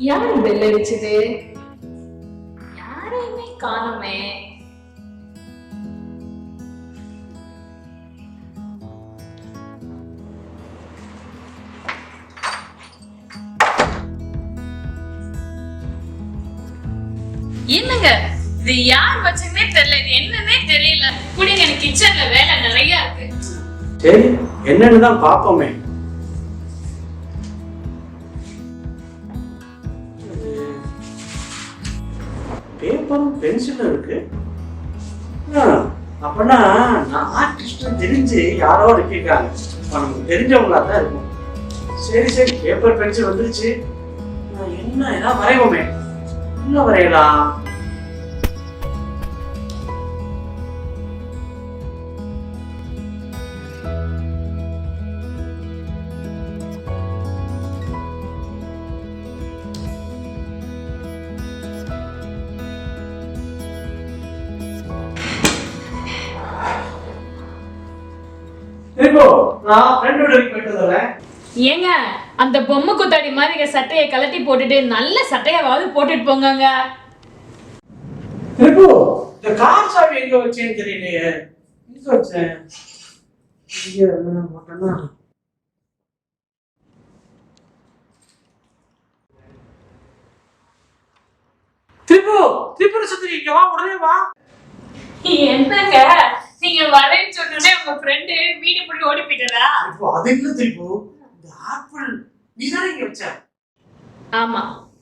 யாரு பெல் அடிச்சது? யாரையுமே காணுமே. என்னங்க இது யார் வச்சதுன்னே தெரியல, இது என்னன்னே தெரியல. குடிங்க, எனக்கு கிச்சன்ல வேலை நிறைய இருக்கு. சரி, என்னன்னு தான் பாப்போமே. பேப்பரும் பென்சிலும் இருக்கு. அப்பனா நான் ஆர்டிஸ்ட் தெரிஞ்சு யாரோ இருக்காங்க, நமக்கு தெரிஞ்சவங்களா தான் இருக்கும். சரி சரி, பேப்பர் பென்சில் வந்துருச்சு. என்ன ஏதாவது வரைவோமே. என்ன வரையலாம்? ஏங்க, அந்த பொம்மை குத்தாடி மாதிரி சட்டையை கலட்டி போட்டுட்டு நல்ல சட்டையாவது போட்டுட்டு போங்க. இந்த கார் சாவி எங்க வச்சேன்னு தெரியலையே. எங்க வச்சேன்? திரிபுர சுந்தரி, இங்க வா, உடனே வா. என்னங்க நீங்க வரேன்னு சொன்னே உங்க ஃப்ரெண்டு வீடு போட்டு ஓடி போயிட்டாரா? அது இல்ல திரிபு, இந்த ஆப்பிள் நீதானே இங்க வச்ச? ஆமா,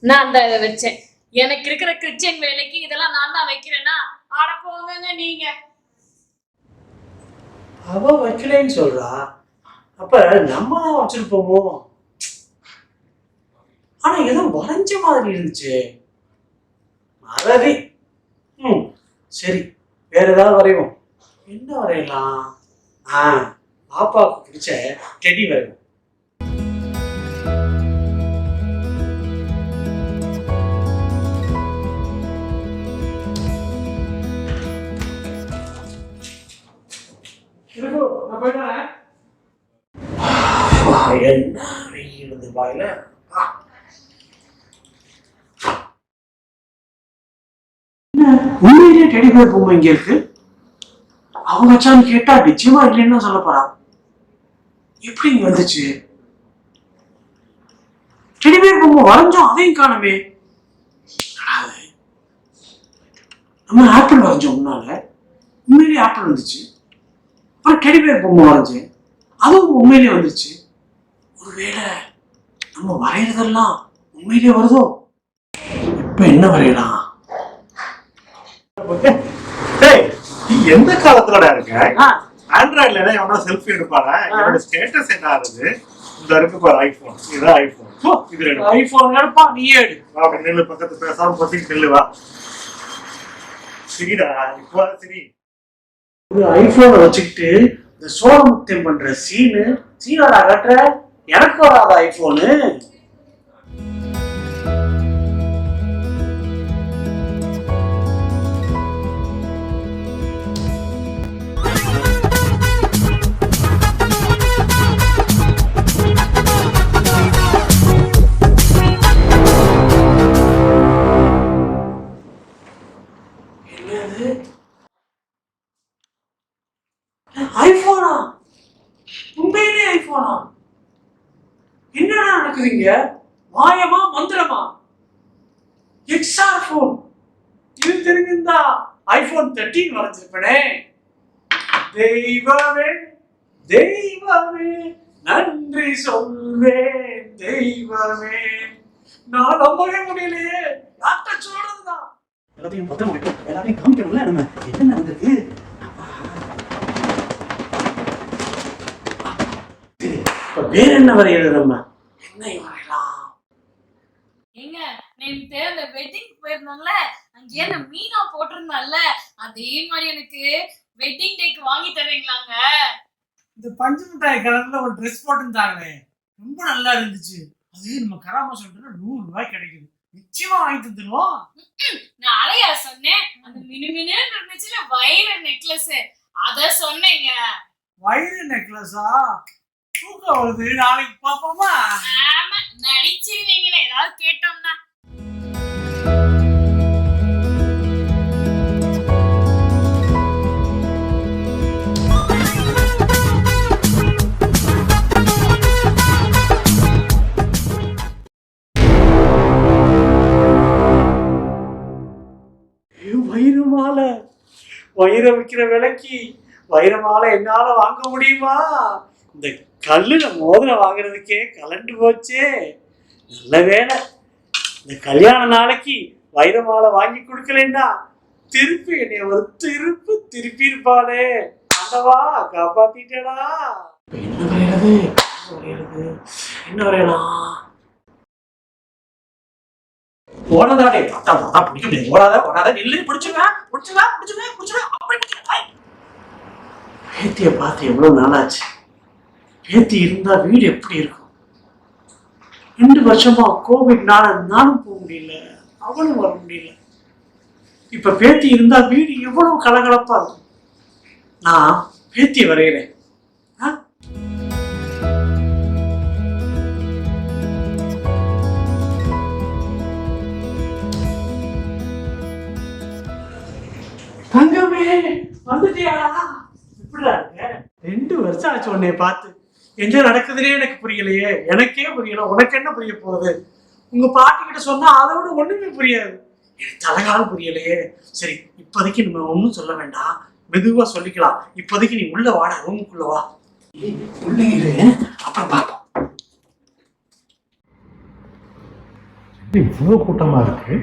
நான் தான் இதை வச்சேன். எனக்கு இருக்கிற கிச்சன் வேலைக்கு இதெல்லாம் நான் தான் வைக்கிறேன்னா ஆட போங்க நீங்க. அவ வைக்கலைன்னு சொல்றா, அப்ப நம்ம தான் வச்சிருப்போமோ? ஆனா ஏதோ வரைஞ்ச மாதிரி இருந்துச்சு. மறதி. சரி, வேற ஏதாவது வரைவோம். என்ன வரையலாம்? பாப்பாவுக்கு பிடிச்ச டெடி வரைவோம். என்ன வெயில் பாயில. உண்மையிலேயே டெடி பேர் பொம்மை இங்க இருக்கு. அவங்க வச்சான்னு கேட்டா நிச்சயமா இல்லைன்னு சொல்ல போறா. எப்படி இங்க வந்துச்சு? டெடி பேர் பொம்மை வரைஞ்சோம், அதையும் காணவே. நம்ம ஆப்பிள் வரைஞ்சோம் முன்னால, உண்மையிலேயே ஆப்பிள் வந்துச்சு. அப்புறம் டெடி பேர் பொம்மை வரைஞ்சேன், அதுவும் உண்மையிலேயே வந்துருச்சு. ஒருவேளை நம்ம வரைகிறதெல்லாம் உண்மையிலேயே வருதோ? இப்ப என்ன வரையலாம்? எந்த காலத்துல இருக்க? ஆண்ட்ராய்ட்ல எவனா செல்ஃபி எடுப்பாங்க. என்னோட ஸ்டேட்டஸ் என்ன ஆகுது? இந்த இருக்கு பாரு, ஐபோன். இதுதான் ஐபோன். இது ஐபோன் எடுப்பா, நீ எடு. அப்படி நெல்லு பக்கத்து பேசாம பத்திக்கு நெல்லுவா. சரிடா, இப்போ சரி. ஒரு ஐபோனை வச்சுக்கிட்டு இந்த சோழமுத்தியம் பண்ற சீனோட அகற்ற எனக்கு வராத ஐபோனு. ஐபோனா? உண்மையிலே ஐபோனா? என்னடா நடக்குதுங்க? மாயமா மந்திரமா? XOR phone. இது தெரிஞ்சிருந்தா ஐபோன் 13 வரைஞ்சிருப்பனே. தெய்வமே தெய்வமே நன்றி சொல்வேன் தெய்வமே. நான் நம்பவே முடியலையே. யார்கிட்ட சொல்றதுதான்? எல்லாத்தையும் பத்திரம் எல்லாத்தையும் காமிக்கணும்ல. நம்ம என்ன நடந்திருக்கு? வேற என்ன வரையறது? நம்ம என்ன வரையலாம்? ஏங்க, நேத்து அந்த வெட்டிங் போயிருந்தோம்ல, அங்கேயே அந்த மீனா போட்டிருந்தால, அதே மாதிரி எனக்கு வெட்டிங் டேக்கு வாங்கி தர்றீங்களாங்க? இந்த பஞ்சு மிட்டாய் கலர்ல ஒரு ட்ரெஸ் போட்டிருந்தாங்களே, ரொம்ப நல்லா இருந்துச்சு. அது நம்ம கராமா சொல்லிட்டு 100 ரூபாய் கிடைக்குது. நிச்சயமா வாங்கி தந்துருவோம். நான் அலையா சொன்னேன், அந்த மினுமினு இருந்துச்சுல வைர நெக்லஸ், அத சொன்னேங்க. வைர நெக்லஸா? தூக்கம் வருது, நாளைக்கு பாப்போமா? ஆமா, நடிச்சிருவீங்களே ஏதாவது கேட்டோம்னா. வைரம் விற்கிற விலைக்கு வைரமால என்னால வாங்க முடியுமா? இந்த கல்லுல மோதிரம் வாங்குறதுக்கே கலண்டு போச்சே. நல்ல வேலை, இந்த கல்யாண நாளைக்கு வைரமாலை வாங்கி கொடுக்கலன்னா திருப்பி என்னை ஒரு திருப்பி இருப்பாளே. ஆண்டவா காப்பாத்திட்டடா. என்ன வரையலாம்? ஓடாதே, பிடிக்க முடியாது. ஓடாத நில்லு, பிடிச்சுங்க. பேத்திய பார்த்து எவ்வளவு நாளாச்சு. பேத்தி இருந்தா வீடு எப்படி இருக்கும்? 2 வருஷமா கோவிட்னால நானும் போக முடியல, அவளும் வர முடியல. இப்ப பேத்தி இருந்தா வீடு எவ்வளவு கலகலப்பா இருக்கும். நான் பேத்தி வரைகிறேன். தங்கமே வந்துட்டியாடா? எப்படிடா இருக்க? 2 வருஷம் ஆச்சு உன்னைய பார்த்து. என்ன நடக்குதுன்னே எனக்கு புரியலையே. எனக்கே புரியல, உனக்கு என்ன புரிய போகுது? உங்க பாட்டி கிட்ட சொன்னா அதை விட ஒண்ணுமே புரியாது. எனக்கு தலைகாலம் புரியலையே. சரி, இப்போதைக்கு நம்ம ஒன்றும் சொல்ல வேண்டாம், மெதுவா சொல்லிக்கலாம். இப்போதைக்கு நீ உள்ள வாடா, ரூமுக்குள்ள வா. உள்ள இரு, அப்புறம் பார்ப்போம். இவ்வளோ கூட்டமா இருக்கு.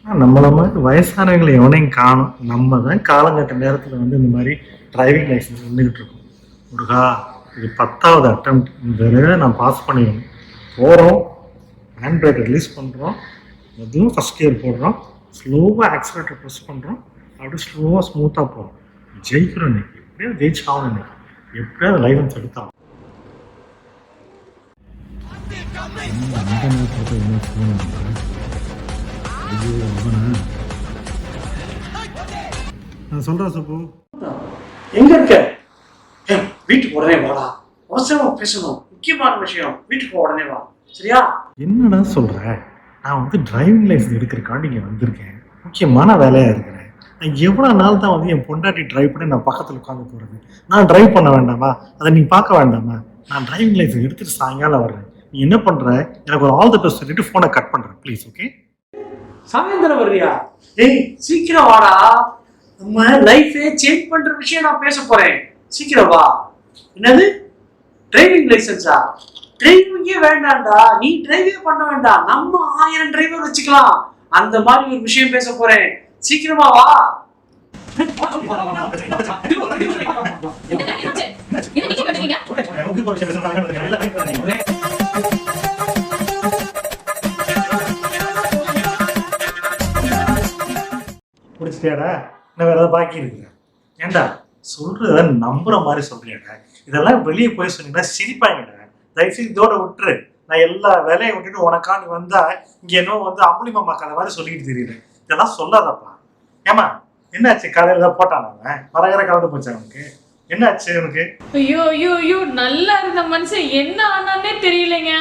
நம்மள மாதிரி வயசானவங்களை எவனையும் காணும். நம்ம தான் காலங்கட்ட நேரத்தில் வந்து இந்த மாதிரி டிரைவிங் லைசன்ஸ் வந்துக்கிட்டு இருக்கோம். முருகா, இது 10வது அட்டெம்ப்ட். இந்த தடவை நான் பாஸ் பண்ணிடணும். போகிறோம், ஹேண்ட் பிரேக் ரிலீஸ் பண்ணுறோம், அதுவும் ஃபஸ்ட் கியர் போடுறோம், ஸ்லோவாக ஆக்சிலேட்டர் ப்ரெஸ் பண்ணுறோம், அப்படியே ஸ்லோவாக ஸ்மூத்தாக போகிறோம். ஜெயிக்கிறோம் இன்னைக்கு. எப்படியாவது ஜெயிச்சாகணும் இன்னைக்கு. எப்படியாவது லைசன்ஸ் எடுத்தாகும். நான் சொல்றேன் சுப்பு. எங்க இருக்க? வீட்டுக்கு உடனே வாடா, அவசரமா பேசணும், முக்கியமான விஷயம். வீட்டுக்கு உடனே வா, சரியா? என்னடா சொல்ற? நான் வந்து டிரைவிங் லைசன்ஸ் எடுக்கிறக்காண்டி இங்கே வந்திருக்கேன். முக்கியமான வேலையா இருக்கிறேன். நான் எவ்வளோ நாள் தான் வந்து என் பொண்டாட்டி டிரைவ் பண்ணி நான் பக்கத்தில் உட்காந்து போறது? நான் டிரைவ் பண்ண வேண்டாமா? அதை நீ பார்க்க வேண்டாமா? நான் டிரைவிங் லைசன்ஸ் எடுத்துட்டு சாயங்காலம் வர்றேன். நீ என்ன பண்ற? எனக்கு ஒரு ஆல் தி பெஸ்ட் சொல்லிட்டு போனை கட் பண்றேன் ப்ளீஸ். ஓகே? சாயந்தரம் வர்றியா? ஏய், சீக்கிரம் வாடா. நம்ம லைஃபே சேஞ்ச் பண்ற விஷயம் நான் பேச போறேன். சீக்கிரம் வா. என்னது டிரைவிங் லைசன்ஸா? டிரைவிங்கே வேண்டாம்டா, நீ டிரைவே பண்ண வேண்டாம். நம்ம 1000 டிரைவர் வச்சுக்கலாம். அந்த மாதிரி ஒரு விஷயம் பேச போறேன். சீக்கிரமா வா. முடிச்சிட்டியாடா? இன்னும் வேற ஏதாவது பாக்கி இருக்குங்க? ஏண்டா சொல்றத நம்புற மாதிரி சொல்றியாடா? இதெல்லாம் வெளியே போய் சொன்னீங்கன்னா சிரிப்பாங்கடா. தயவுசெய்து இதோட விட்டுரு. நான் எல்லா வேலையை விட்டுட்டு உனக்காண்டி வந்தா இங்க என்ன வந்து அம்புலிமா கதை மாதிரி சொல்லிக்கிட்டு தெரியுறேன். இதெல்லாம் சொல்லாதப்பா. ஏமா என்னாச்சு? காலையில தான் போட்டான் அவன் மரகர கலந்து போச்சு. அவனுக்கு என்னாச்சு? அவனுக்கு ஐயோ நல்லா இருந்த மனுஷன் என்ன ஆனானே தெரியலங்க.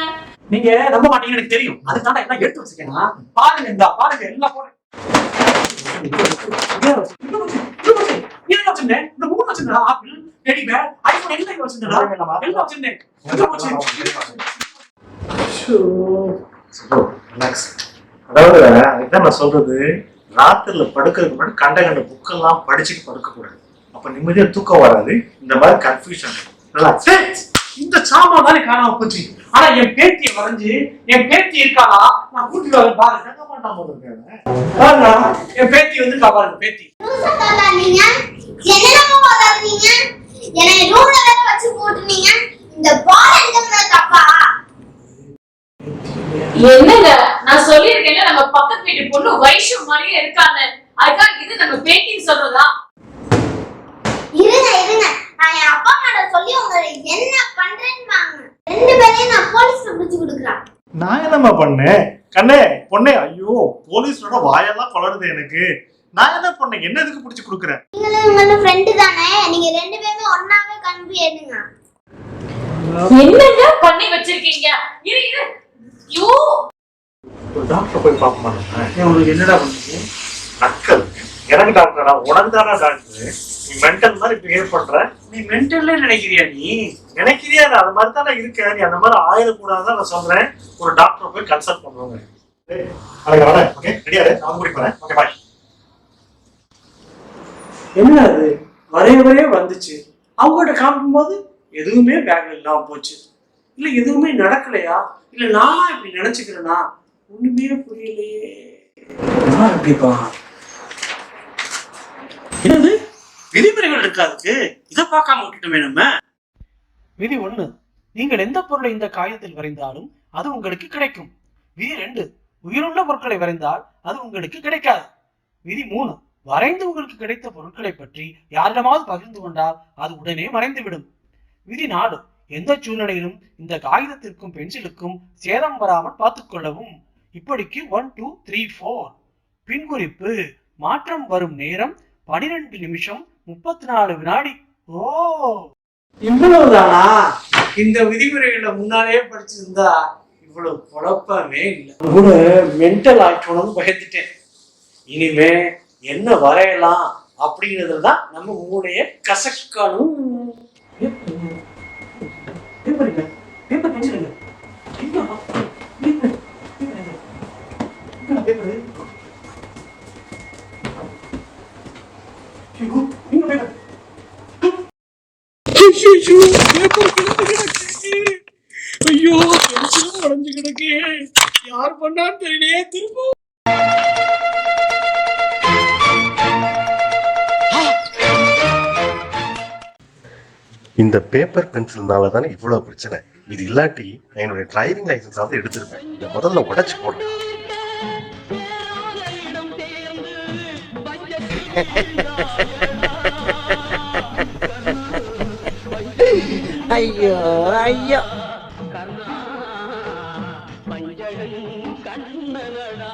நீங்க நம்ப மாட்டீங்க, எனக்கு தெரியும். அதுக்காக என்ன எடுத்து வச்சுக்கேன். பாருங்க, இந்த பாருங்க எல்லாம் போறேன். அதாவது அதுதான் நான் சொல்றது, ராத்திரில படுக்கிறதுக்கு முன்னாடி கண்ட புக்கெல்லாம் படிச்சுட்டு படுக்க கூடாது. அப்ப நிம்மதியா தூக்கம் வராது. இந்த மாதிரி கன்ஃபியூஷன். இந்த சாமான் தானே காணாம போச்சு. ஆனா என் பேத்தியை வரைஞ்சு, என் பேத்தி இருக்காளா? நான் கூட்டிட்டு வரேன் பாருங்க. என் பேத்தி வந்து பாருங்க. பேத்தி என்னங்க நான் சொல்லிருக்கேன், நம்ம பக்கத்து வீட்டு பொண்ணு வைஷு மாதிரியே இருக்காங்க. அதுக்காக இது நம்ம பேத்தின்னு சொல்றதா? இருங்க நான் என் அப்பா அம்மாட்ட சொல்லி உங்களை என்ன பண்றேன்னு 2 பேரையும் நான் போலீஸ்ல பிடிச்சு கொடுக்குறேன். நான் என்னம்மா பண்ணேன்? கண்ணே பொண்ணே, ஐயோ போலீஸோட வாயெல்லாம் கொளருது எனக்கு. நான் என்ன பண்ணேன்? என்ன எதுக்கு பிடிச்சு கொடுக்குறேன்? நீங்களும் உங்களோட ஃப்ரெண்டு தானே, நீங்க 2 பேருமே ஒண்ணாவே கம்பி எடுங்க. என்னங்க பண்ணி வச்சிருக்கீங்க? இரு ஐயோ, ஒரு டாக்டர் போய் பார்க்க மாட்டேன். உங்களுக்கு என்னடா பண்ணுது? அக்கல் எனக்கு டாக்டரா? உனக்கு தானே டாக்டர். நீ மென்டல் மாதிரி பிஹேவ் பண்ற. நீ மென்டல்ல நினைக்கிறியா? நீ நினைக்கிறியா? அது மாதிரி தானே இருக்க. நீ அந்த மாதிரி ஆயிடக்கூடாதுதான் நான் சொல்றேன். ஒரு டாக்டரை போய் கன்சல்ட் பண்ணுவாங்க. ஓகே ரெடியா? நான் கூட்டிட்டு போறேன். Okay bye. என்ன அது வரைய வந்துச்சு. அவங்ககிட்ட காமிக்கும்போது எதுவுமே பேக்ல இல்லாம போச்சு. இல்ல எதுவுமே நடக்கலையா, இல்ல நானா இப்படி நினைச்சுக்கிறேனா, ஒண்ணுமே புரியலையே. எப்படிப்பா என்னது விதிமுறைகள் இருக்காதுக்கு இதை பார்க்காம விட்டுட்டுமே நம்ம. விதி 1, நீங்கள் எந்த பொருளை இந்த காகிதத்தில் வரைந்தாலும் அது உங்களுக்கு கிடைக்கும். விதி 2, உயிருள்ள பொருட்களை வரைந்தால் அது உங்களுக்கு கிடைக்காது. விதி 3, வரைந்து உங்களுக்கு கிடைத்த பொருட்களை பற்றி யாரிடமாவது பகிர்ந்து கொண்டால் அது உடனே மறைந்துவிடும். விதி 4, எந்த சூழ்நிலையிலும் இந்த காகிதத்திற்கும் பென்சிலுக்கும் சேதம் வராமல் பார்த்துக் கொள்ளவும். இப்படிக்கு 1 2 3 4. பின்குறிப்பு: மாற்றம் வரும் நேரம் 12 நிமிஷம் 34 வினாடி. ஓ, இவ்வளவுதானா? இந்த விதிமுறைகளை முன்னாலே படிச்சிருந்தா இவ்வளவு குழப்பமே இல்லை. கூட மென்டல் ஆயிட்டோம்னு பயந்துட்டேன். இனிமே என்ன வரையலாம் அப்படிங்கிறதுல தான் நம்ம மூளைய கசக்கணும். ஐயோ, உடஞ்சு கிடக்கு. யார் பண்ணான்னு தெரியலையே. திரும்ப இந்த பேப்பர் பென்சில்னால தானே இவ்வளவு பிரச்சனை. இது இல்லாட்டி நான் என்னுடைய டிரைவிங் லைசன்ஸாவது எடுத்திருப்பேன். இதை முதல்ல உடைச்சு போடுறேன். ஐயோ ஐயோ.